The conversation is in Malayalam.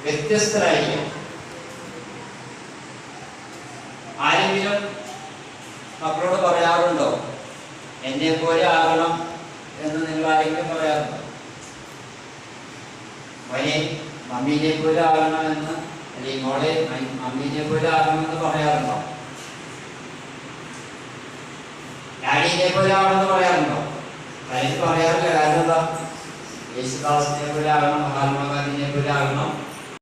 വ്യത്യസ്തരായിരിക്കും. ആരെങ്കിലും മക്കളോട് പറയാറുണ്ടോ എന്നെ പോലെ ആകണം എന്ന്? നിങ്ങൾ ആരെങ്കിലും പറയാറുണ്ടോ? മോനെ മമ്മീനെ പോലെ ആകണമെന്ന്, അല്ലെങ്കിൽ മോളെ മമ്മീനെ പോലെ ആകണമെന്ന് പറയാറുണ്ടോ? ഡാഡിനെ പോലെ ആകണമെന്ന് പറയാറുണ്ടോ? അതിന് പറയാറില്ല. കാരണം എന്താ? യേശുദാസിനെ പോലെ ആകണം, മഹാത്മാഗാന്ധിനെ പോലെ ആകണം,